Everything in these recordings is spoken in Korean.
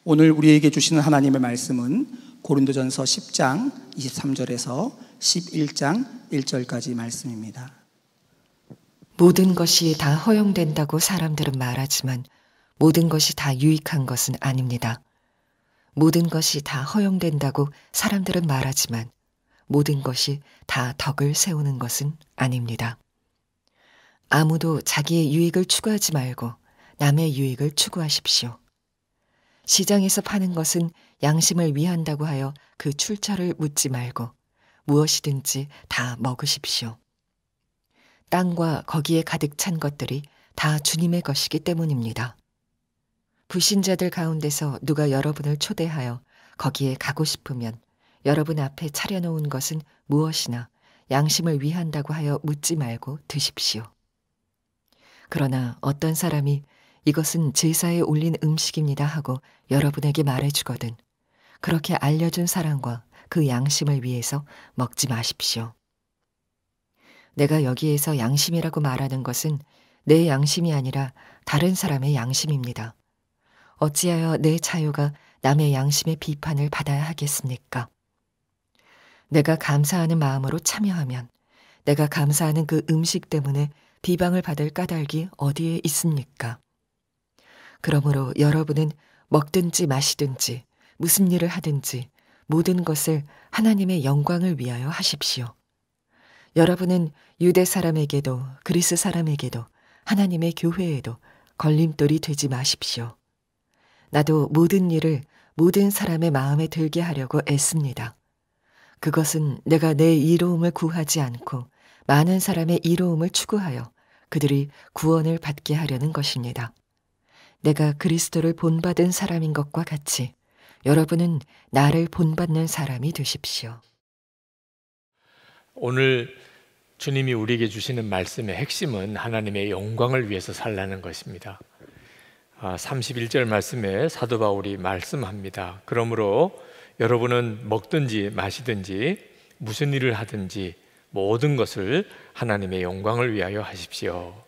오늘 우리에게 주시는 하나님의 말씀은 고린도전서 10장 23절에서 11장 1절까지 말씀입니다. 모든 것이 다 허용된다고 사람들은 말하지만 모든 것이 다 유익한 것은 아닙니다. 모든 것이 다 허용된다고 사람들은 말하지만 모든 것이 다 덕을 세우는 것은 아닙니다. 아무도 자기의 유익을 추구하지 말고 남의 유익을 추구하십시오. 시장에서 파는 것은 양심을 위한다고 하여 그 출처를 묻지 말고 무엇이든지 다 먹으십시오. 땅과 거기에 가득 찬 것들이 다 주님의 것이기 때문입니다. 불신자들 가운데서 누가 여러분을 초대하여 거기에 가고 싶으면 여러분 앞에 차려놓은 것은 무엇이나 양심을 위한다고 하여 묻지 말고 드십시오. 그러나 어떤 사람이 이것은 제사에 올린 음식입니다 하고 여러분에게 말해주거든 그렇게 알려준 사람과 그 양심을 위해서 먹지 마십시오. 내가 여기에서 양심이라고 말하는 것은 내 양심이 아니라 다른 사람의 양심입니다. 어찌하여 내 자유가 남의 양심의 비판을 받아야 하겠습니까? 내가 감사하는 마음으로 참여하면 내가 감사하는 그 음식 때문에 비방을 받을 까닭이 어디에 있습니까? 그러므로 여러분은 먹든지 마시든지 무슨 일을 하든지 모든 것을 하나님의 영광을 위하여 하십시오. 여러분은 유대 사람에게도 그리스 사람에게도 하나님의 교회에도 걸림돌이 되지 마십시오. 나도 모든 일을 모든 사람의 마음에 들게 하려고 애씁니다. 그것은 내가 내 이로움을 구하지 않고 많은 사람의 이로움을 추구하여 그들이 구원을 받게 하려는 것입니다. 내가 그리스도를 본받은 사람인 것과 같이 여러분은 나를 본받는 사람이 되십시오. 오늘 주님이 우리에게 주시는 말씀의 핵심은 하나님의 영광을 위해서 살라는 것입니다. 31절 말씀에 사도 바울이 말씀합니다. 그러므로 여러분은 먹든지 마시든지 무슨 일을 하든지 모든 것을 하나님의 영광을 위하여 하십시오.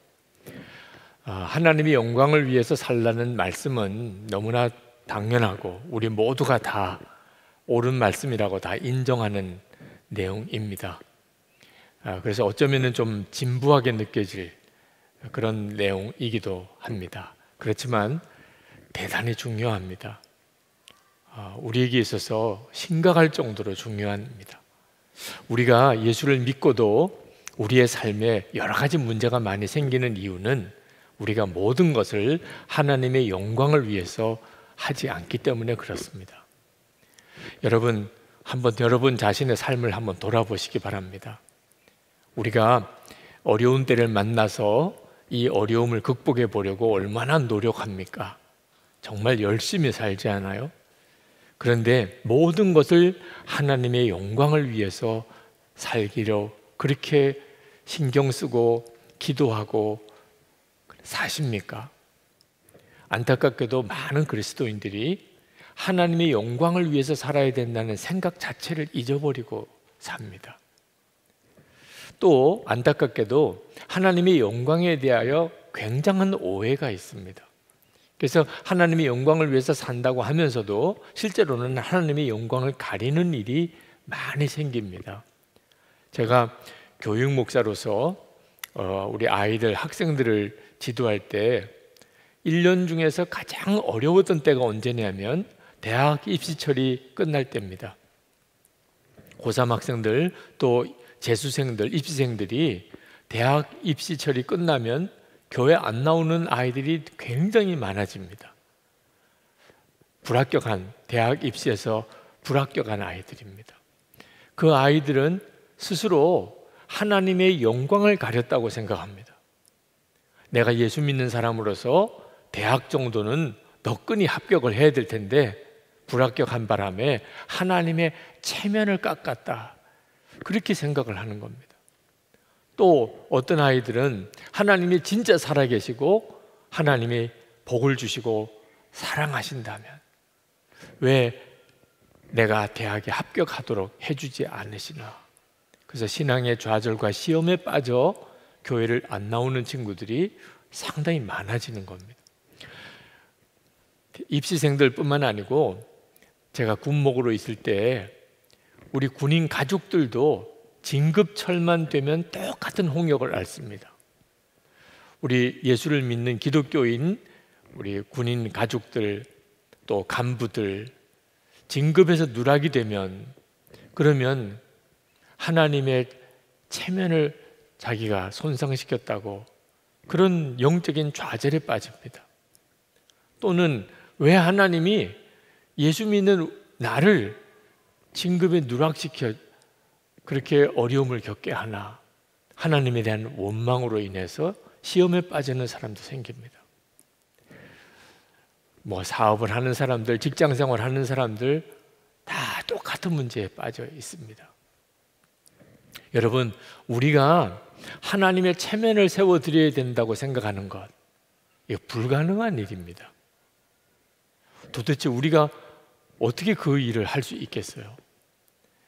하나님의 영광을 위해서 살라는 말씀은 너무나 당연하고 우리 모두가 다 옳은 말씀이라고 다 인정하는 내용입니다. 그래서 어쩌면 좀 진부하게 느껴질 그런 내용이기도 합니다. 그렇지만 대단히 중요합니다. 우리에게 있어서 심각할 정도로 중요합니다. 우리가 예수를 믿고도 우리의 삶에 여러 가지 문제가 많이 생기는 이유는 우리가 모든 것을 하나님의 영광을 위해서 하지 않기 때문에 그렇습니다. 여러분, 한번 여러분 자신의 삶을 한번 돌아보시기 바랍니다. 우리가 어려운 때를 만나서 이 어려움을 극복해 보려고 얼마나 노력합니까? 정말 열심히 살지 않아요? 그런데 모든 것을 하나님의 영광을 위해서 살기로 그렇게 신경 쓰고 기도하고 사십니까? 안타깝게도 많은 그리스도인들이 하나님의 영광을 위해서 살아야 된다는 생각 자체를 잊어버리고 삽니다. 또 안타깝게도 하나님의 영광에 대하여 굉장한 오해가 있습니다. 그래서 하나님의 영광을 위해서 산다고 하면서도 실제로는 하나님의 영광을 가리는 일이 많이 생깁니다. 제가 교육 목사로서 우리 아이들, 학생들을 지도할 때 1년 중에서 가장 어려웠던 때가 언제냐면 대학 입시철이 끝날 때입니다. 고3 학생들 또 재수생들, 입시생들이 대학 입시철이 끝나면 교회 안 나오는 아이들이 굉장히 많아집니다. 불합격한, 대학 입시에서 불합격한 아이들입니다. 그 아이들은 스스로 하나님의 영광을 가렸다고 생각합니다. 내가 예수 믿는 사람으로서 대학 정도는 너끈히 합격을 해야 될 텐데 불합격한 바람에 하나님의 체면을 깎았다, 그렇게 생각을 하는 겁니다. 또 어떤 아이들은 하나님이 진짜 살아계시고 하나님이 복을 주시고 사랑하신다면 왜 내가 대학에 합격하도록 해주지 않으시나? 그래서 신앙의 좌절과 시험에 빠져 교회를 안 나오는 친구들이 상당히 많아지는 겁니다. 입시생들뿐만 아니고 제가 군목으로 있을 때 우리 군인 가족들도 진급철만 되면 똑같은 홍역을 앓습니다. 우리 예수를 믿는 기독교인 우리 군인 가족들 또 간부들 진급에서 누락이 되면 그러면 하나님의 체면을 자기가 손상시켰다고 그런 영적인 좌절에 빠집니다. 또는 왜 하나님이 예수 믿는 나를 진급에 누락시켜 그렇게 어려움을 겪게 하나, 하나님에 대한 원망으로 인해서 시험에 빠지는 사람도 생깁니다. 뭐 사업을 하는 사람들, 직장생활 하는 사람들 다 똑같은 문제에 빠져 있습니다. 여러분, 우리가 하나님의 체면을 세워드려야 된다고 생각하는 것, 이거 불가능한 일입니다. 도대체 우리가 어떻게 그 일을 할 수 있겠어요?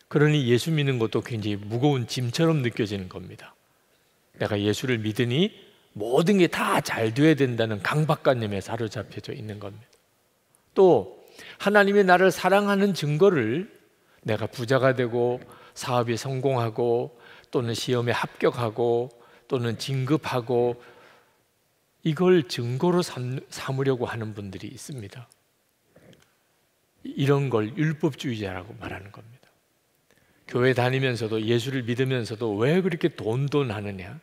그러니 예수 믿는 것도 굉장히 무거운 짐처럼 느껴지는 겁니다. 내가 예수를 믿으니 모든 게 다 잘 돼야 된다는 강박관념에 사로잡혀져 있는 겁니다. 또 하나님이 나를 사랑하는 증거를 내가 부자가 되고 사업이 성공하고 또는 시험에 합격하고 또는 진급하고 이걸 증거로 삼으려고 하는 분들이 있습니다. 이런 걸 율법주의자라고 말하는 겁니다. 교회 다니면서도 예수를 믿으면서도 왜 그렇게 돈 하느냐?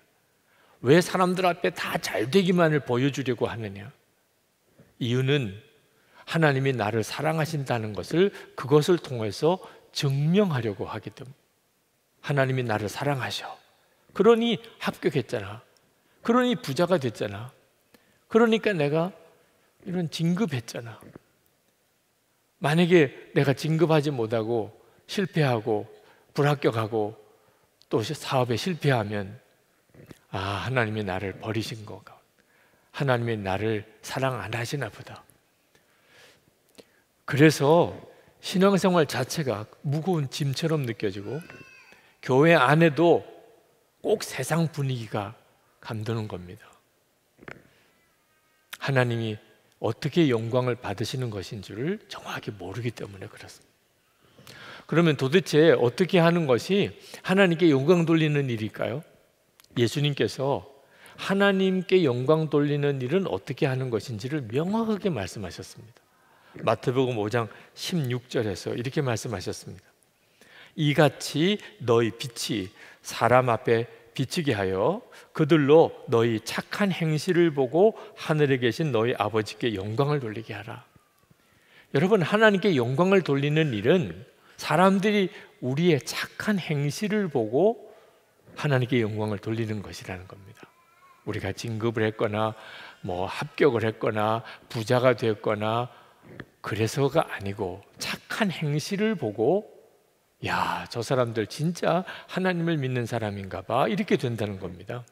왜 사람들 앞에 다 잘되기만을 보여주려고 하느냐? 이유는 하나님이 나를 사랑하신다는 것을 그것을 통해서 증명하려고 하기 때문에 하나님이 나를 사랑하셔. 그러니 합격했잖아. 그러니 부자가 됐잖아. 그러니까 내가 이런 진급했잖아. 만약에 내가 진급하지 못하고 실패하고 불합격하고 또 사업에 실패하면 하나님이 나를 버리신 거가 하나님이 나를 사랑 안 하시나 보다. 그래서 신앙생활 자체가 무거운 짐처럼 느껴지고 교회 안에도 꼭 세상 분위기가 감도는 겁니다. 하나님이 어떻게 영광을 받으시는 것인 줄을 정확히 모르기 때문에 그렇습니다. 그러면 도대체 어떻게 하는 것이 하나님께 영광 돌리는 일일까요? 예수님께서 하나님께 영광 돌리는 일은 어떻게 하는 것인지를 명확하게 말씀하셨습니다. 마태복음 5장 16절에서 이렇게 말씀하셨습니다. 이같이 너희 빛이 사람 앞에 비치게 하여 그들로 너희 착한 행실을 보고 하늘에 계신 너희 아버지께 영광을 돌리게 하라. 여러분, 하나님께 영광을 돌리는 일은 사람들이 우리의 착한 행실을 보고 하나님께 영광을 돌리는 것이라는 겁니다. 우리가 진급을 했거나 뭐 합격을 했거나 부자가 됐거나 그래서가 아니고 착한 행실을 보고 야, 저 사람들 진짜 하나님을 믿는 사람인가 봐 이렇게 된다는 겁니다.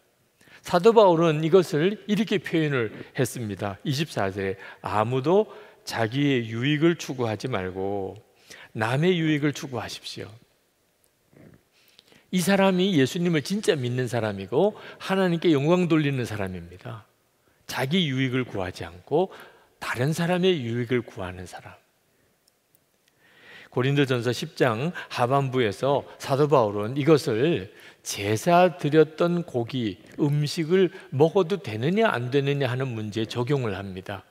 사도 바울은 이것을 이렇게 표현을 했습니다. 24절에 아무도 자기의 유익을 추구하지 말고 남의 유익을 추구하십시오. 이 사람이 예수님을 진짜 믿는 사람이고 하나님께 영광 돌리는 사람입니다. 자기 유익을 구하지 않고 다른 사람의 유익을 구하는 사람. 고린도전서 10장 하반부에서 사도 바울은 이것을 제사 드렸던 고기, 음식을 먹어도 되느냐 안 되느냐 하는 문제에 적용을 합니다.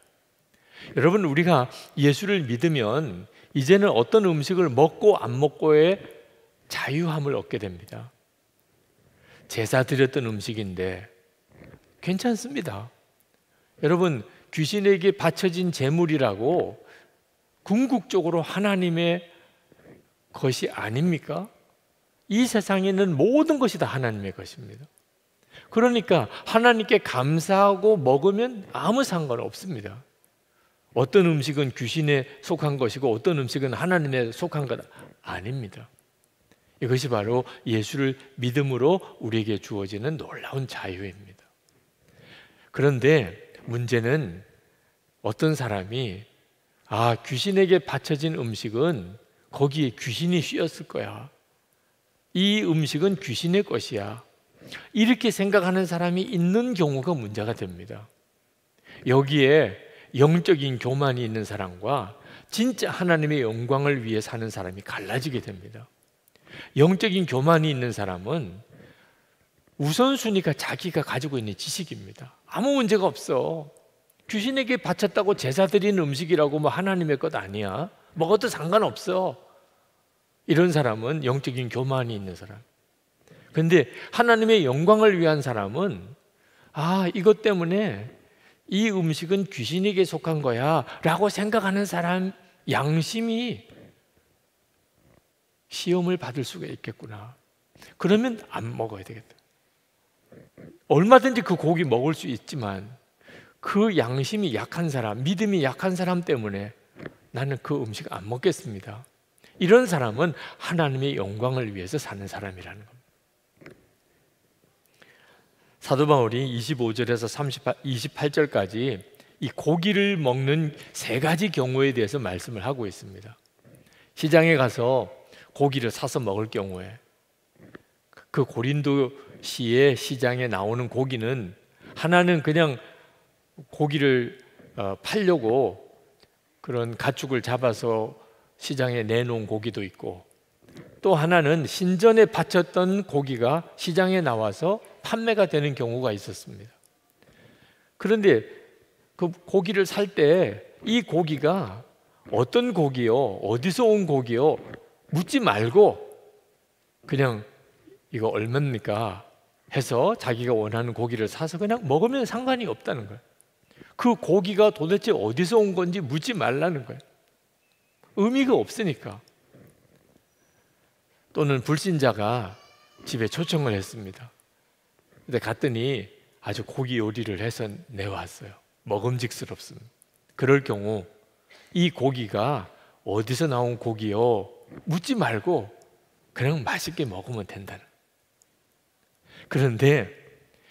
여러분, 우리가 예수를 믿으면 이제는 어떤 음식을 먹고 안 먹고의 자유함을 얻게 됩니다. 제사 드렸던 음식인데 괜찮습니다. 여러분, 귀신에게 바쳐진 제물이라고 궁극적으로 하나님의 것이 아닙니까? 이 세상에는 모든 것이 다 하나님의 것입니다. 그러니까 하나님께 감사하고 먹으면 아무 상관없습니다. 어떤 음식은 귀신에 속한 것이고 어떤 음식은 하나님에 속한 것 아닙니다. 이것이 바로 예수를 믿음으로 우리에게 주어지는 놀라운 자유입니다. 그런데 문제는 어떤 사람이 귀신에게 바쳐진 음식은 거기에 귀신이 씌었을 거야. 이 음식은 귀신의 것이야. 이렇게 생각하는 사람이 있는 경우가 문제가 됩니다. 여기에 영적인 교만이 있는 사람과 진짜 하나님의 영광을 위해 사는 사람이 갈라지게 됩니다. 영적인 교만이 있는 사람은 우선순위가 자기가 가지고 있는 지식입니다. 아무 문제가 없어. 귀신에게 바쳤다고 제사 드리는 음식이라고 뭐 하나님의 것 아니야. 먹어도 상관없어. 이런 사람은 영적인 교만이 있는 사람. 그런데 하나님의 영광을 위한 사람은 이것 때문에 이 음식은 귀신에게 속한 거야 라고 생각하는 사람 양심이 시험을 받을 수가 있겠구나. 그러면 안 먹어야 되겠다. 얼마든지 그 고기 먹을 수 있지만 그 양심이 약한 사람, 믿음이 약한 사람 때문에 나는 그 음식 안 먹겠습니다. 이런 사람은 하나님의 영광을 위해서 사는 사람이라는 겁니다. 사도 바울이 25절에서 28절까지 이 고기를 먹는 세 가지 경우에 대해서 말씀을 하고 있습니다. 시장에 가서 고기를 사서 먹을 경우에 그 고린도시의 시장에 나오는 고기는 하나는 그냥 고기를 팔려고 그런 가축을 잡아서 시장에 내놓은 고기도 있고, 또 하나는 신전에 바쳤던 고기가 시장에 나와서 판매가 되는 경우가 있었습니다. 그런데 그 고기를 살 때 이 고기가 어떤 고기요, 어디서 온 고기요 묻지 말고 그냥 이거 얼마입니까 해서 자기가 원하는 고기를 사서 그냥 먹으면 상관이 없다는 거예요. 그 고기가 도대체 어디서 온 건지 묻지 말라는 거예요. 의미가 없으니까. 또는 불신자가 집에 초청을 했습니다. 근데 갔더니 아주 고기 요리를 해서 내왔어요. 먹음직스럽습니다. 그럴 경우 이 고기가 어디서 나온 고기요 묻지 말고 그냥 맛있게 먹으면 된다는. 그런데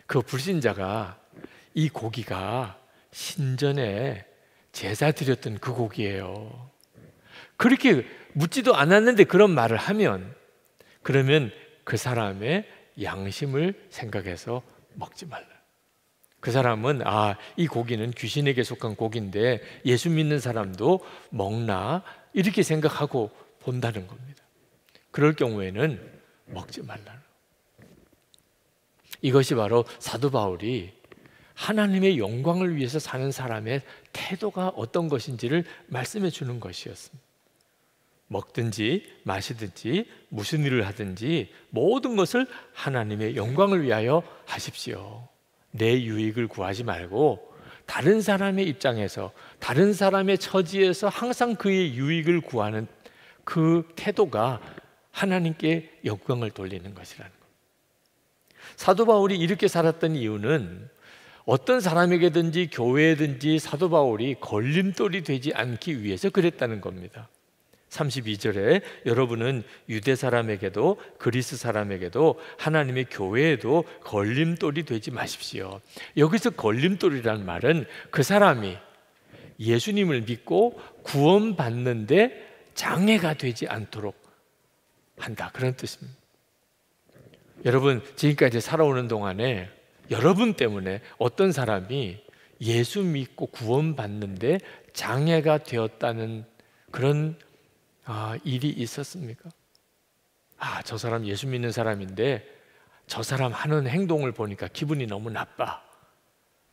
그 불신자가 이 고기가 신전에 제사 드렸던 그 고기예요. 그렇게 묻지도 않았는데 그런 말을 하면, 그러면 그 사람의 양심을 생각해서 먹지 말라. 그 사람은 이 고기는 귀신에게 속한 고기인데 예수 믿는 사람도 먹나 이렇게 생각하고 본다는 겁니다. 그럴 경우에는 먹지 말라는. 이것이 바로 사도 바울이 하나님의 영광을 위해서 사는 사람의 태도가 어떤 것인지를 말씀해 주는 것이었습니다. 먹든지 마시든지 무슨 일을 하든지 모든 것을 하나님의 영광을 위하여 하십시오. 내 유익을 구하지 말고 다른 사람의 입장에서, 다른 사람의 처지에서 항상 그의 유익을 구하는 그 태도가 하나님께 영광을 돌리는 것이라는 것. 사도 바울이 이렇게 살았던 이유는 어떤 사람에게든지 교회에든지 사도 바울이 걸림돌이 되지 않기 위해서 그랬다는 겁니다. 32절에 여러분은 유대 사람에게도 그리스 사람에게도 하나님의 교회에도 걸림돌이 되지 마십시오. 여기서 걸림돌이라는 말은 그 사람이 예수님을 믿고 구원받는데 장애가 되지 않도록 한다, 그런 뜻입니다. 여러분, 지금까지 살아오는 동안에 여러분 때문에 어떤 사람이 예수 믿고 구원받는데 장애가 되었다는 그런 일이 있었습니까? 저 사람 예수 믿는 사람인데 저 사람 하는 행동을 보니까 기분이 너무 나빠.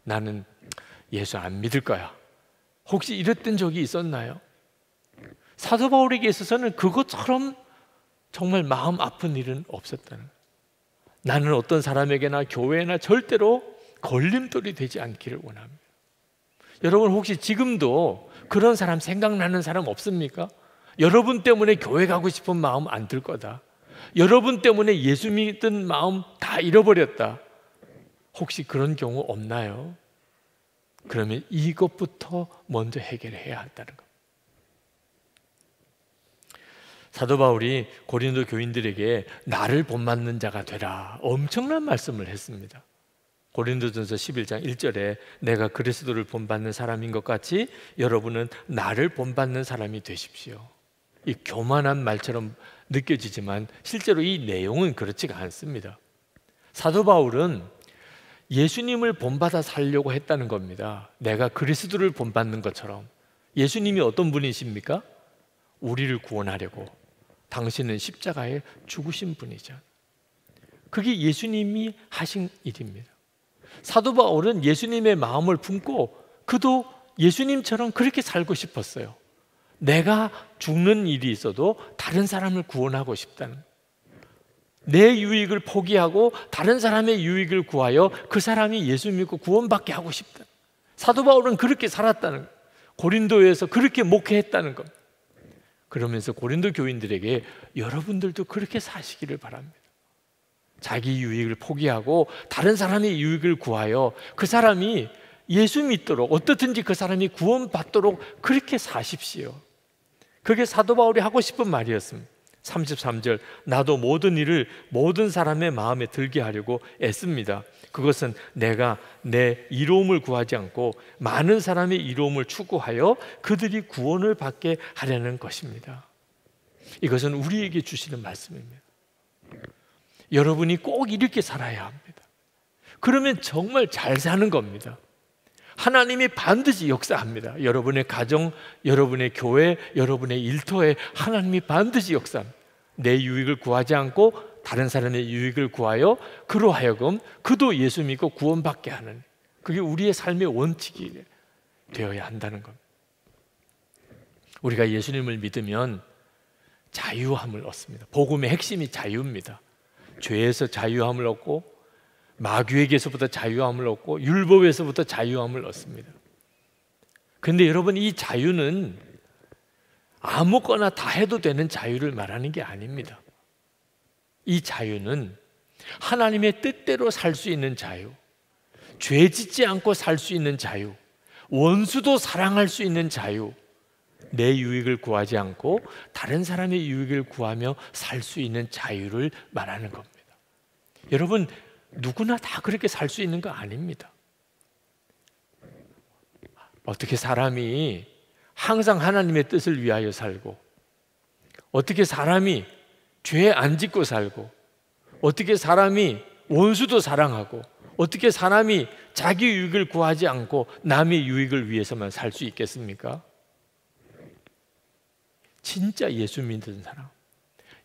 나는 예수 안 믿을 거야. 혹시 이랬던 적이 있었나요? 사도 바울에게 있어서는 그것처럼 정말 마음 아픈 일은 없었다는 거예요. 나는 어떤 사람에게나 교회나 절대로 걸림돌이 되지 않기를 원합니다. 여러분, 혹시 지금도 그런 사람 생각나는 사람 없습니까? 여러분 때문에 교회 가고 싶은 마음 안 들 거다. 여러분 때문에 예수 믿던 마음 다 잃어버렸다. 혹시 그런 경우 없나요? 그러면 이것부터 먼저 해결해야 한다는 것. 사도 바울이 고린도 교인들에게 나를 본받는 자가 되라, 엄청난 말씀을 했습니다. 고린도전서 11장 1절에 내가 그리스도를 본받는 사람인 것 같이 여러분은 나를 본받는 사람이 되십시오. 이 교만한 말처럼 느껴지지만 실제로 이 내용은 그렇지가 않습니다. 사도 바울은 예수님을 본받아 살려고 했다는 겁니다. 내가 그리스도를 본받는 것처럼. 예수님이 어떤 분이십니까? 우리를 구원하려고 당신은 십자가에 죽으신 분이죠. 그게 예수님이 하신 일입니다. 사도 바울은 예수님의 마음을 품고 그도 예수님처럼 그렇게 살고 싶었어요. 내가 죽는 일이 있어도 다른 사람을 구원하고 싶다는, 내 유익을 포기하고 다른 사람의 유익을 구하여 그 사람이 예수 믿고 구원받게 하고 싶다. 사도 바울은 그렇게 살았다는 거예요. 고린도에서 그렇게 목회했다는 겁니다. 그러면서 고린도 교인들에게 여러분들도 그렇게 사시기를 바랍니다. 자기 유익을 포기하고 다른 사람의 유익을 구하여 그 사람이 예수 믿도록, 어떻든지 그 사람이 구원받도록 그렇게 사십시오. 그게 사도 바울이 하고 싶은 말이었습니다. 33절, 나도 모든 일을 모든 사람의 마음에 들게 하려고 애씁니다. 그것은 내가 내 이로움을 구하지 않고 많은 사람의 이로움을 추구하여 그들이 구원을 받게 하려는 것입니다. 이것은 우리에게 주시는 말씀입니다. 여러분이 꼭 이렇게 살아야 합니다. 그러면 정말 잘 사는 겁니다. 하나님이 반드시 역사합니다. 여러분의 가정, 여러분의 교회, 여러분의 일터에 하나님이 반드시 역사합니다. 내 유익을 구하지 않고 다른 사람의 유익을 구하여 그로 하여금 그도 예수 믿고 구원받게 하는, 그게 우리의 삶의 원칙이 되어야 한다는 겁니다. 우리가 예수님을 믿으면 자유함을 얻습니다. 복음의 핵심이 자유입니다. 죄에서 자유함을 얻고 마귀에게서부터 자유함을 얻고 율법에서부터 자유함을 얻습니다. 그런데 여러분, 이 자유는 아무거나 다 해도 되는 자유를 말하는 게 아닙니다. 이 자유는 하나님의 뜻대로 살 수 있는 자유, 죄 짓지 않고 살 수 있는 자유, 원수도 사랑할 수 있는 자유, 내 유익을 구하지 않고 다른 사람의 유익을 구하며 살 수 있는 자유를 말하는 겁니다. 여러분, 누구나 다 그렇게 살 수 있는 거 아닙니다. 어떻게 사람이 항상 하나님의 뜻을 위하여 살고, 어떻게 사람이 죄 안 짓고 살고, 어떻게 사람이 원수도 사랑하고, 어떻게 사람이 자기 유익을 구하지 않고 남의 유익을 위해서만 살 수 있겠습니까? 진짜 예수 믿는 사람,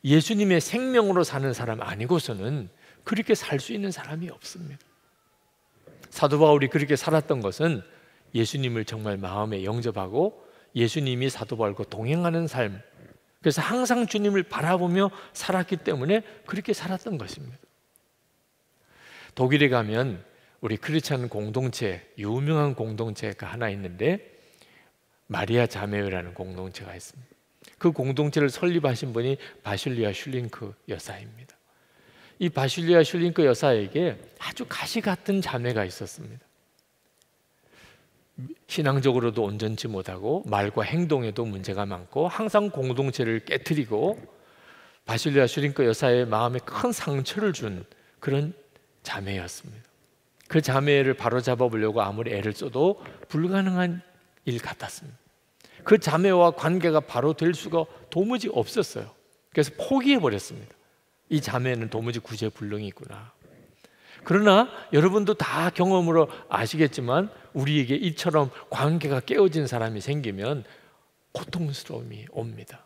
예수님의 생명으로 사는 사람 아니고서는 그렇게 살 수 있는 사람이 없습니다. 사도 바울이 그렇게 살았던 것은 예수님을 정말 마음에 영접하고 예수님이 사도 바울과 동행하는 삶, 그래서 항상 주님을 바라보며 살았기 때문에 그렇게 살았던 것입니다. 독일에 가면 우리 크리스찬 공동체, 유명한 공동체가 하나 있는데 마리아 자매회라는 공동체가 있습니다. 그 공동체를 설립하신 분이 바실리아 슐링크 여사입니다. 이 바실리아 슐링크 여사에게 아주 가시 같은 자매가 있었습니다. 신앙적으로도 온전치 못하고 말과 행동에도 문제가 많고 항상 공동체를 깨트리고 바실리아 슐링크 여사의 마음에 큰 상처를 준 그런 자매였습니다. 그 자매를 바로잡아 보려고 아무리 애를 써도 불가능한 일 같았습니다. 그 자매와 관계가 바로 될 수가 도무지 없었어요. 그래서 포기해 버렸습니다. 이 자매는 도무지 구제불능이구나. 그러나 여러분도 다 경험으로 아시겠지만 우리에게 이처럼 관계가 깨어진 사람이 생기면 고통스러움이 옵니다.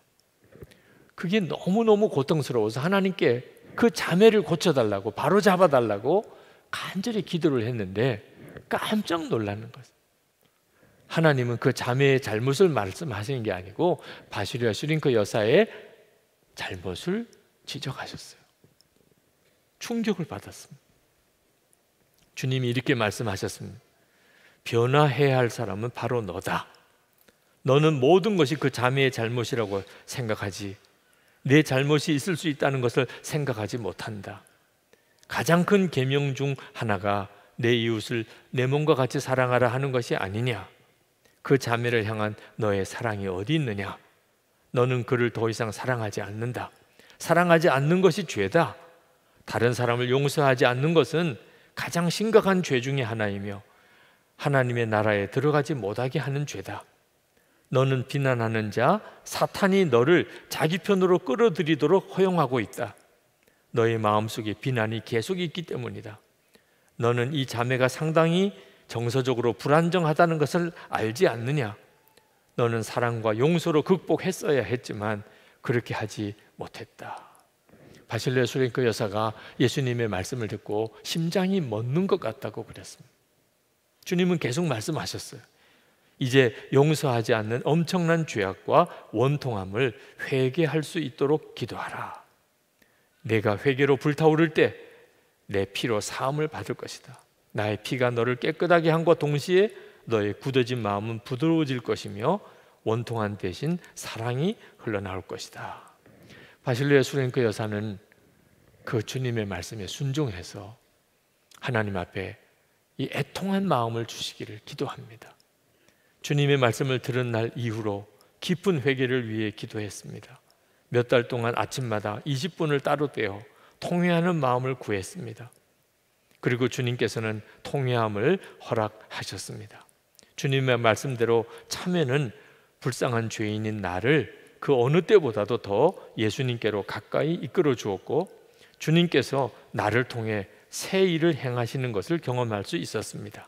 그게 너무너무 고통스러워서 하나님께 그 자매를 고쳐달라고, 바로 잡아달라고 간절히 기도를 했는데 깜짝 놀라는 거죠. 하나님은 그 자매의 잘못을 말씀하시는 게 아니고 바실리아 슐링크 여사의 잘못을 지적하셨어요. 충격을 받았습니다. 주님이 이렇게 말씀하셨습니다. 변화해야 할 사람은 바로 너다. 너는 모든 것이 그 자매의 잘못이라고 생각하지, 내 잘못이 있을 수 있다는 것을 생각하지 못한다. 가장 큰 계명 중 하나가 내 이웃을 내 몸과 같이 사랑하라 하는 것이 아니냐. 그 자매를 향한 너의 사랑이 어디 있느냐. 너는 그를 더 이상 사랑하지 않는다. 사랑하지 않는 것이 죄다. 다른 사람을 용서하지 않는 것은 가장 심각한 죄 중에 하나이며 하나님의 나라에 들어가지 못하게 하는 죄다. 너는 비난하는 자 사탄이 너를 자기 편으로 끌어들이도록 허용하고 있다. 너의 마음속에 비난이 계속 있기 때문이다. 너는 이 자매가 상당히 정서적으로 불안정하다는 것을 알지 않느냐? 너는 사랑과 용서로 극복했어야 했지만 그렇게 하지 못했다. 바실레 수랭크 여사가 예수님의 말씀을 듣고 심장이 멎는 것 같다고 그랬습니다. 주님은 계속 말씀하셨어요. 이제 용서하지 않는 엄청난 죄악과 원통함을 회개할 수 있도록 기도하라. 내가 회개로 불타오를 때 내 피로 사함을 받을 것이다. 나의 피가 너를 깨끗하게 함과 동시에 너의 굳어진 마음은 부드러워질 것이며 원통한 대신 사랑이 흘러나올 것이다. 바실레 수랭크 여사는 그 주님의 말씀에 순종해서 하나님 앞에 이 애통한 마음을 주시기를 기도합니다. 주님의 말씀을 들은 날 이후로 깊은 회개를 위해 기도했습니다. 몇 달 동안 아침마다 20분을 따로 떼어 통회하는 마음을 구했습니다. 그리고 주님께서는 통회함을 허락하셨습니다. 주님의 말씀대로 참회는 불쌍한 죄인인 나를 그 어느 때보다도 더 예수님께로 가까이 이끌어 주었고, 주님께서 나를 통해 새 일을 행하시는 것을 경험할 수 있었습니다.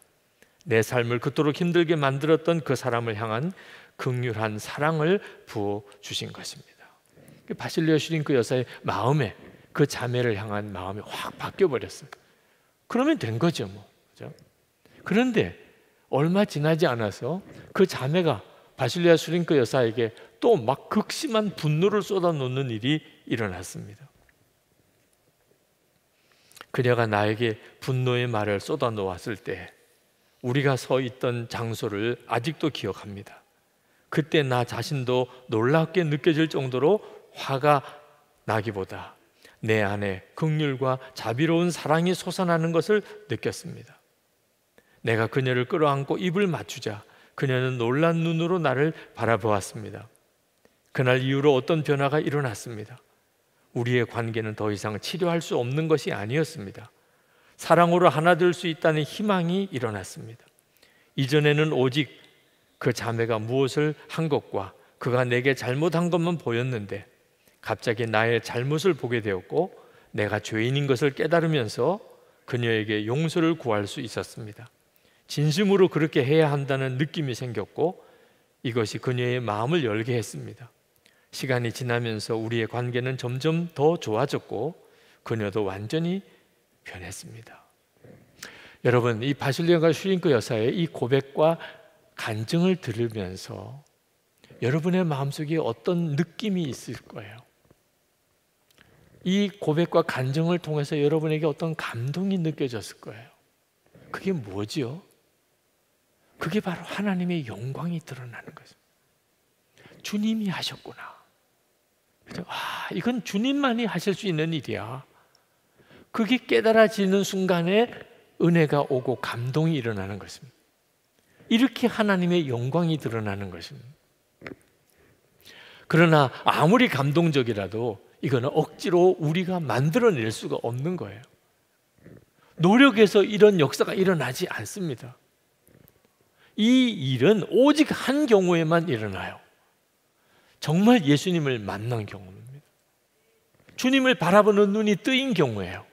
내 삶을 그토록 힘들게 만들었던 그 사람을 향한 긍휼한 사랑을 부어 주신 것입니다. 바실레 수랭크 여사의 마음에, 그 자매를 향한 마음이 확 바뀌어 버렸어요. 그러면 된 거죠, 뭐. 그죠? 그런데 얼마 지나지 않아서 그 자매가 바실레 수랭크 여사에게 또 막 극심한 분노를 쏟아놓는 일이 일어났습니다. 그녀가 나에게 분노의 말을 쏟아놓았을 때 우리가 서 있던 장소를 아직도 기억합니다. 그때 나 자신도 놀랍게 느껴질 정도로 화가 나기보다 내 안에 긍휼과 자비로운 사랑이 솟아나는 것을 느꼈습니다. 내가 그녀를 끌어안고 입을 맞추자 그녀는 놀란 눈으로 나를 바라보았습니다. 그날 이후로 어떤 변화가 일어났습니다. 우리의 관계는 더 이상 치료할 수 없는 것이 아니었습니다. 사랑으로 하나 될 수 있다는 희망이 일어났습니다. 이전에는 오직 그 자매가 무엇을 한 것과 그가 내게 잘못한 것만 보였는데 갑자기 나의 잘못을 보게 되었고 내가 죄인인 것을 깨달으면서 그녀에게 용서를 구할 수 있었습니다. 진심으로 그렇게 해야 한다는 느낌이 생겼고 이것이 그녀의 마음을 열게 했습니다. 시간이 지나면서 우리의 관계는 점점 더 좋아졌고 그녀도 완전히 변했습니다. 여러분, 이 바실레 수랭크 여사의 이 고백과 간증을 들으면서 여러분의 마음속에 어떤 느낌이 있을 거예요. 이 고백과 간증을 통해서 여러분에게 어떤 감동이 느껴졌을 거예요. 그게 뭐지요? 그게 바로 하나님의 영광이 드러나는 거죠. 주님이 하셨구나. 그죠? 이건 주님만이 하실 수 있는 일이야. 그게 깨달아지는 순간에 은혜가 오고 감동이 일어나는 것입니다. 이렇게 하나님의 영광이 드러나는 것입니다. 그러나 아무리 감동적이라도 이거는 억지로 우리가 만들어낼 수가 없는 거예요. 노력해서 이런 역사가 일어나지 않습니다. 이 일은 오직 한 경우에만 일어나요. 정말 예수님을 만난 경우입니다. 주님을 바라보는 눈이 뜨인 경우예요.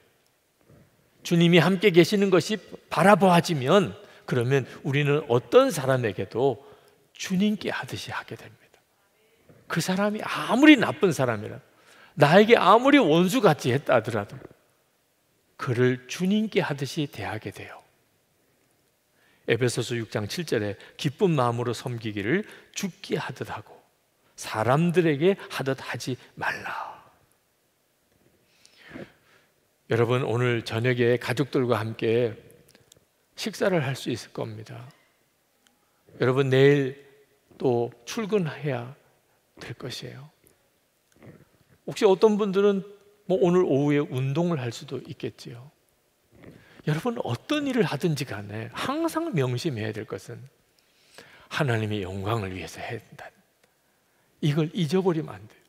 주님이 함께 계시는 것이 바라보아지면 그러면 우리는 어떤 사람에게도 주님께 하듯이 하게 됩니다. 그 사람이 아무리 나쁜 사람이라 나에게 아무리 원수같이 했다 하더라도 그를 주님께 하듯이 대하게 돼요. 에베소서 6장 7절에 기쁜 마음으로 섬기기를 주께 하듯 하고 사람들에게 하듯 하지 말라. 여러분, 오늘 저녁에 가족들과 함께 식사를 할 수 있을 겁니다. 여러분, 내일 또 출근해야 될 것이에요. 혹시 어떤 분들은 오늘 오후에 운동을 할 수도 있겠지요. 여러분, 어떤 일을 하든지 간에 항상 명심해야 될 것은 하나님의 영광을 위해서 해야 된다. 이걸 잊어버리면 안 돼요.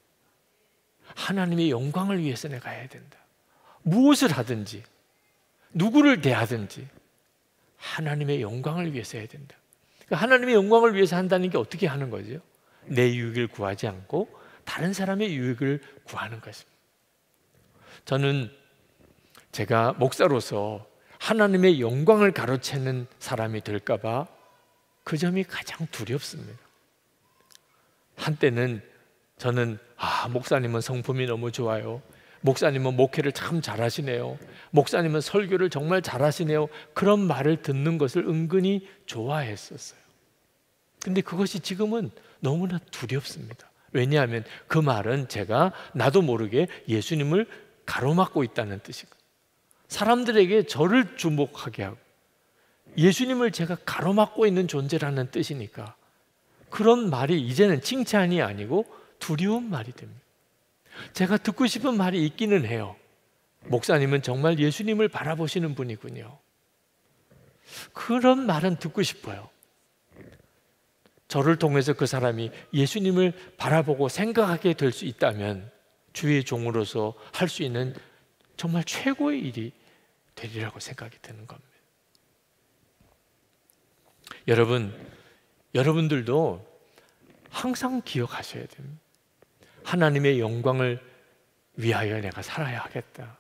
하나님의 영광을 위해서 내가 해야 된다. 무엇을 하든지 누구를 대하든지 하나님의 영광을 위해서 해야 된다. 그러니까 하나님의 영광을 위해서 한다는 게 어떻게 하는 거죠? 내 유익을 구하지 않고 다른 사람의 유익을 구하는 것입니다. 저는 제가 목사로서 하나님의 영광을 가로채는 사람이 될까 봐 그 점이 가장 두렵습니다. 한때는 저는 목사님은 성품이 너무 좋아요. 목사님은 목회를 참 잘하시네요. 목사님은 설교를 정말 잘하시네요. 그런 말을 듣는 것을 은근히 좋아했었어요. 근데 그것이 지금은 너무나 두렵습니다. 왜냐하면 그 말은 제가 나도 모르게 예수님을 가로막고 있다는 뜻이고, 사람들에게 저를 주목하게 하고 예수님을 제가 가로막고 있는 존재라는 뜻이니까 그런 말이 이제는 칭찬이 아니고 두려운 말이 됩니다. 제가 듣고 싶은 말이 있기는 해요. 목사님은 정말 예수님을 바라보시는 분이군요. 그런 말은 듣고 싶어요. 저를 통해서 그 사람이 예수님을 바라보고 생각하게 될 수 있다면 주의 종으로서 할 수 있는 정말 최고의 일이 되리라고 생각이 드는 겁니다. 여러분들도 항상 기억하셔야 됩니다. 하나님의 영광을 위하여 내가 살아야 하겠다.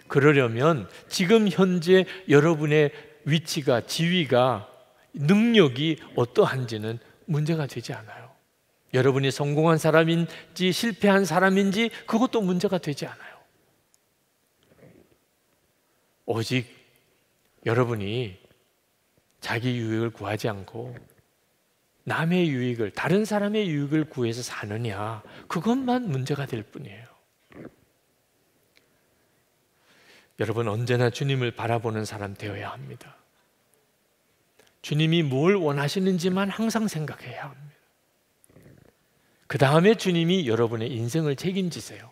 그러려면 지금 현재 여러분의 위치가, 지위가, 능력이 어떠한지는 문제가 되지 않아요. 여러분이 성공한 사람인지 실패한 사람인지 그것도 문제가 되지 않아요. 오직 여러분이 자기 유익을 구하지 않고 남의 유익을, 다른 사람의 유익을 구해서 사느냐, 그것만 문제가 될 뿐이에요. 여러분, 언제나 주님을 바라보는 사람 되어야 합니다. 주님이 뭘 원하시는지만 항상 생각해야 합니다. 그 다음에 주님이 여러분의 인생을 책임지세요.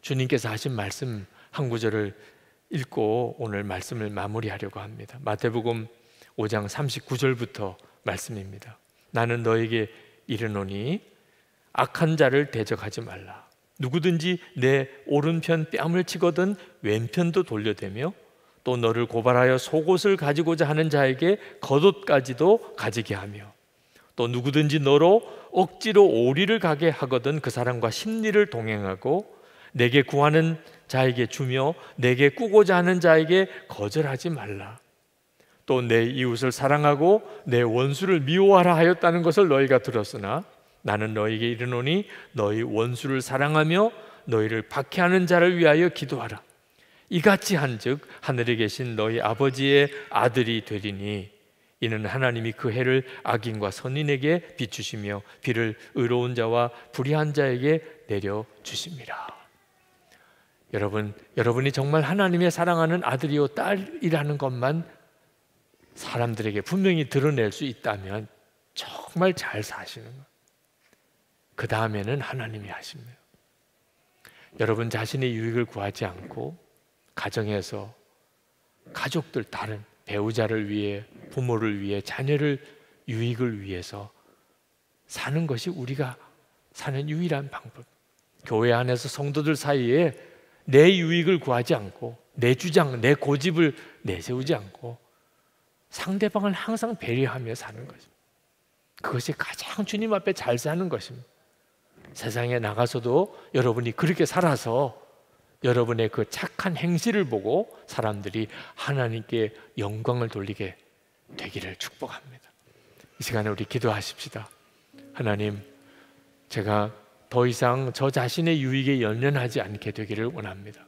주님께서 하신 말씀 한 구절을 읽고 오늘 말씀을 마무리하려고 합니다. 마태복음 5장 39절부터 말씀입니다. 나는 너에게 이르노니 악한 자를 대적하지 말라. 누구든지 내 오른편 뺨을 치거든 왼편도 돌려대며 또 너를 고발하여 속옷을 가지고자 하는 자에게 겉옷까지도 가지게 하며 또 누구든지 너로 억지로 오리를 가게 하거든 그 사람과 심리를 동행하고 내게 구하는 자에게 주며 내게 꾸고자 하는 자에게 거절하지 말라. 또 내 이웃을 사랑하고 내 원수를 미워하라 하였다는 것을 너희가 들었으나 나는 너희에게 이르노니 너희 원수를 사랑하며 너희를 박해하는 자를 위하여 기도하라. 이같이 한즉 하늘에 계신 너희 아버지의 아들이 되리니 이는 하나님이 그 해를 악인과 선인에게 비추시며 비를 의로운 자와 불의한 자에게 내려 주심이라. 여러분이 정말 하나님의 사랑하는 아들이요 딸이라는 것만 사람들에게 분명히 드러낼 수 있다면 정말 잘 사시는 거예요. 그 다음에는 하나님이 하십니다. 여러분 자신의 유익을 구하지 않고 가정에서 가족들, 다른 배우자를 위해, 부모를 위해, 자녀를 유익을 위해서 사는 것이 우리가 사는 유일한 방법. 교회 안에서 성도들 사이에 내 유익을 구하지 않고 내 주장, 내 고집을 내세우지 않고 상대방을 항상 배려하며 사는 것입니다. 그것이 가장 주님 앞에 잘 사는 것입니다. 세상에 나가서도 여러분이 그렇게 살아서 여러분의 그 착한 행실을 보고 사람들이 하나님께 영광을 돌리게 되기를 축복합니다. 이 시간에 우리 기도하십시다. 하나님, 제가 더 이상 저 자신의 유익에 연연하지 않게 되기를 원합니다.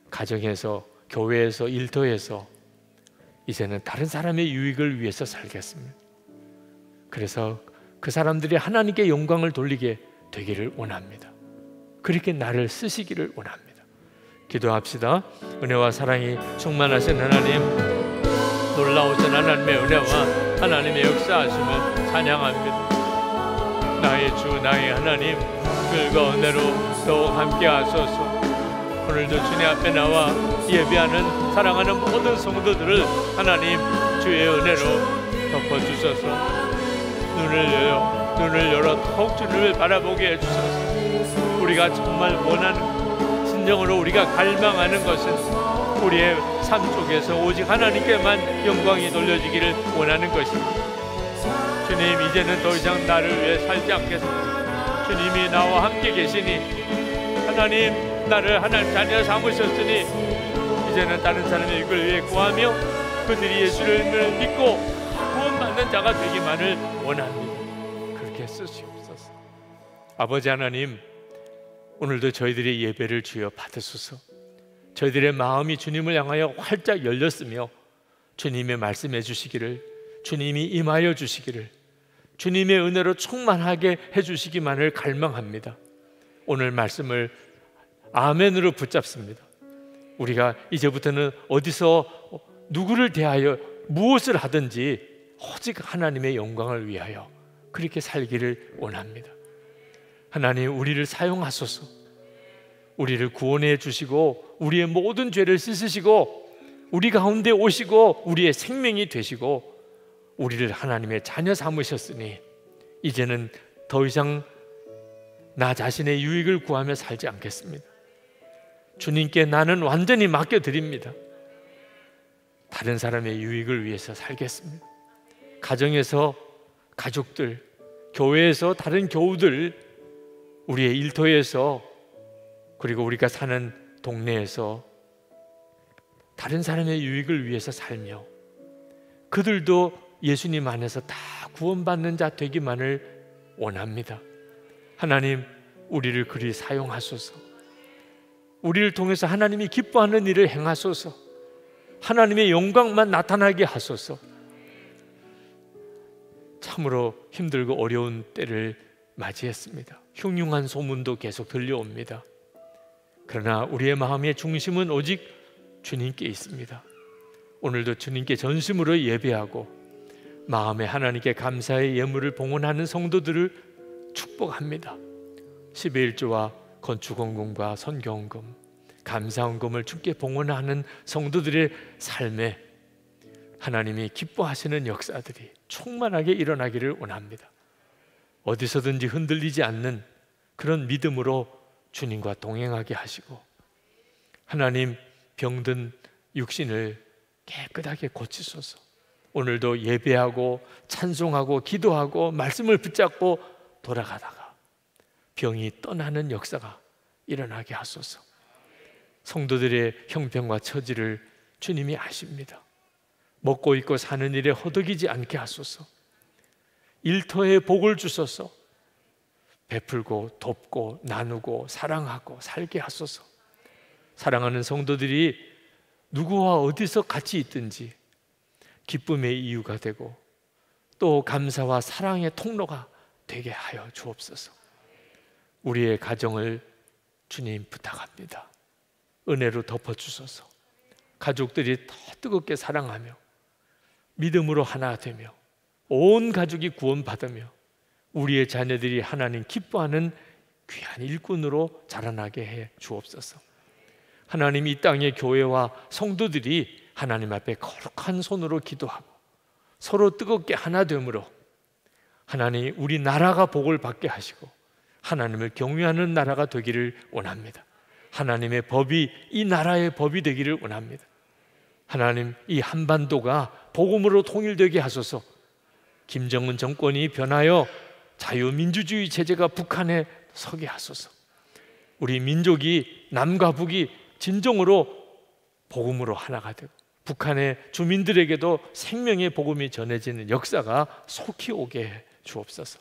가정에서, 교회에서, 일터에서 이제는 다른 사람의 유익을 위해서 살겠습니다. 그래서 그 사람들이 하나님께 영광을 돌리게 되기를 원합니다. 그렇게 나를 쓰시기를 원합니다. 기도합시다. 은혜와 사랑이 충만하신 하나님, 놀라우신 하나님의 은혜와 하나님의 역사하심을 찬양합니다. 나의 주, 나의 하나님, 불과 은혜로 더욱 함께 하소서. 오늘도 주님 앞에 나와 예배하는 사랑하는 모든 성도들을 하나님 주의 은혜로 덮어주소서. 눈을 열어 더욱 주님을 바라보게 해주소서. 우리가 정말 원하는, 진정으로 우리가 갈망하는 것은 우리의 삶 속에서 오직 하나님께만 영광이 돌려지기를 원하는 것입니다. 주님, 이제는 더 이상 나를 위해 살지 않겠습니다. 주님이 나와 함께 계시니, 하나님 나를 하나님 자녀 삼으셨으니 이제는 다른 사람의 유익을 위해 구하며 그들이 예수를 믿고 구원받는 자가 되기만을 원합니다. 그렇게 쓰시옵소서. 아버지 하나님, 오늘도 저희들의 예배를 주여 받으소서. 저희들의 마음이 주님을 향하여 활짝 열렸으며 주님의 말씀해 주시기를, 주님이 임하여 주시기를, 주님의 은혜로 충만하게 해주시기만을 갈망합니다. 오늘 말씀을 아멘으로 붙잡습니다. 우리가 이제부터는 어디서 누구를 대하여 무엇을 하든지 오직 하나님의 영광을 위하여 그렇게 살기를 원합니다. 하나님, 우리를 사용하소서. 우리를 구원해 주시고 우리의 모든 죄를 씻으시고 우리 가운데 오시고 우리의 생명이 되시고 우리를 하나님의 자녀 삼으셨으니 이제는 더 이상 나 자신의 유익을 구하며 살지 않겠습니다. 주님께 나는 완전히 맡겨드립니다. 다른 사람의 유익을 위해서 살겠습니다. 가정에서 가족들, 교회에서 다른 교우들, 우리의 일터에서, 그리고 우리가 사는 동네에서 다른 사람의 유익을 위해서 살며 그들도 예수님 안에서 다 구원받는 자 되기만을 원합니다. 하나님, 우리를 그리 사용하소서. 우리를 통해서 하나님이 기뻐하는 일을 행하소서. 하나님의 영광만 나타나게 하소서. 참으로 힘들고 어려운 때를 맞이했습니다. 흉흉한 소문도 계속 들려옵니다. 그러나 우리의 마음의 중심은 오직 주님께 있습니다. 오늘도 주님께 전심으로 예배하고 마음에 하나님께 감사의 예물을 봉헌하는 성도들을 축복합니다. 11조와 건축헌금과 선교헌금, 감사헌금을 주께 봉헌하는 성도들의 삶에 하나님이 기뻐하시는 역사들이 충만하게 일어나기를 원합니다. 어디서든지 흔들리지 않는 그런 믿음으로 주님과 동행하게 하시고 하나님, 병든 육신을 깨끗하게 고치소서. 오늘도 예배하고 찬송하고 기도하고 말씀을 붙잡고 돌아가다가 병이 떠나는 역사가 일어나게 하소서. 성도들의 형편과 처지를 주님이 아십니다. 먹고 입고 사는 일에 허덕이지 않게 하소서. 일터에 복을 주소서. 베풀고 돕고 나누고 사랑하고 살게 하소서. 사랑하는 성도들이 누구와 어디서 같이 있든지 기쁨의 이유가 되고 또 감사와 사랑의 통로가 되게 하여 주옵소서. 우리의 가정을 주님 부탁합니다. 은혜로 덮어주소서. 가족들이 더 뜨겁게 사랑하며 믿음으로 하나 되며 온 가족이 구원받으며 우리의 자녀들이 하나님 기뻐하는 귀한 일꾼으로 자라나게 해 주옵소서. 하나님, 이 땅의 교회와 성도들이 하나님 앞에 거룩한 손으로 기도하고 서로 뜨겁게 하나 됨으로 하나님, 우리 나라가 복을 받게 하시고 하나님을 경외하는 나라가 되기를 원합니다. 하나님의 법이 이 나라의 법이 되기를 원합니다. 하나님, 이 한반도가 복음으로 통일되게 하소서. 김정은 정권이 변하여 자유민주주의 체제가 북한에 서게 하소서. 우리 민족이 남과 북이 진정으로 복음으로 하나가 되고 북한의 주민들에게도 생명의 복음이 전해지는 역사가 속히 오게 해 주옵소서.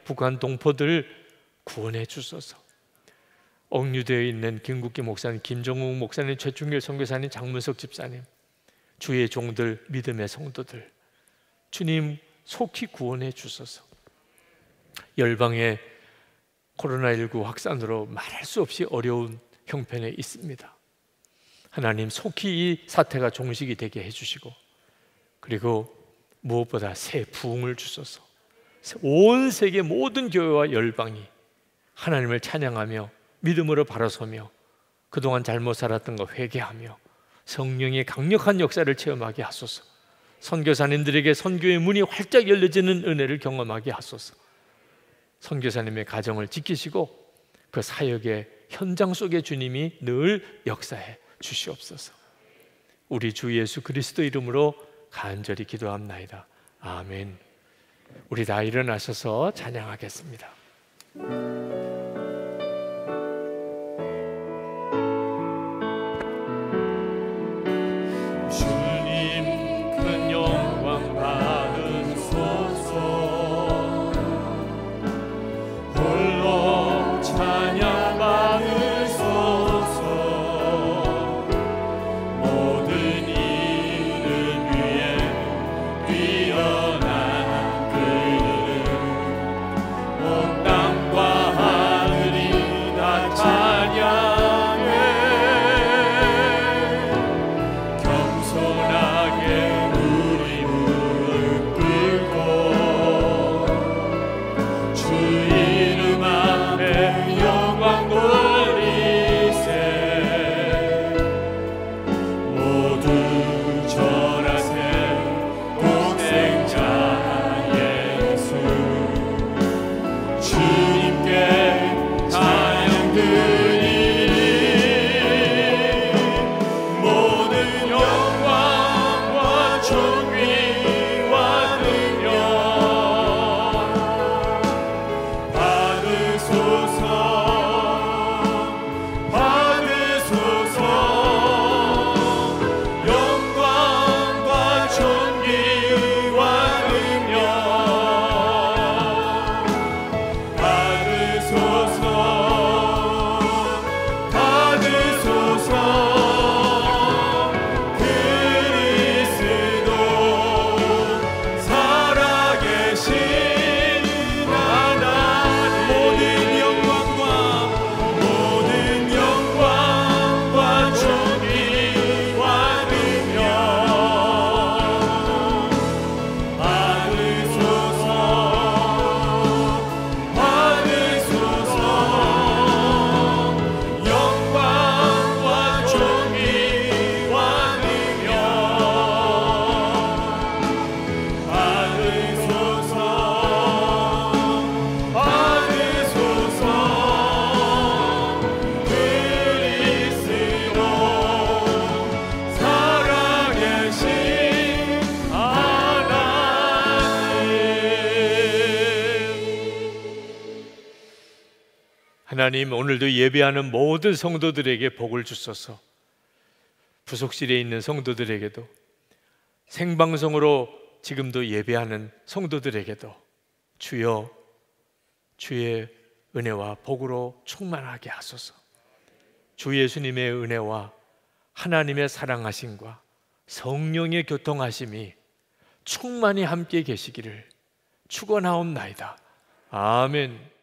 북한 동포들 구원해 주소서. 억류되어 있는 김국기 목사님, 김정욱 목사님, 최충길 선교사님, 장문석 집사님, 주의 종들, 믿음의 성도들, 주님 속히 구원해 주소서. 열방의 코로나19 확산으로 말할 수 없이 어려운 형편에 있습니다. 하나님, 속히 이 사태가 종식이 되게 해주시고 그리고 무엇보다 새 부흥을 주소서. 온 세계 모든 교회와 열방이 하나님을 찬양하며 믿음으로 바라서며 그동안 잘못 살았던 거 회개하며 성령의 강력한 역사를 체험하게 하소서. 선교사님들에게 선교의 문이 활짝 열려지는 은혜를 경험하게 하소서. 선교사님의 가정을 지키시고 그 사역의 현장 속에 주님이 늘 역사해 주시옵소서. 우리 주 예수 그리스도 이름으로 간절히 기도합나이다. 아멘. 우리 다 일어나셔서 찬양하겠습니다. 하나님, 오늘도 예배하는 모든 성도들에게 복을 주소서. 부속실에 있는 성도들에게도, 생방송으로 지금도 예배하는 성도들에게도 주여, 주의 은혜와 복으로 충만하게 하소서. 주 예수님의 은혜와 하나님의 사랑하심과 성령의 교통하심이 충만히 함께 계시기를 축원하옵나이다. 아멘.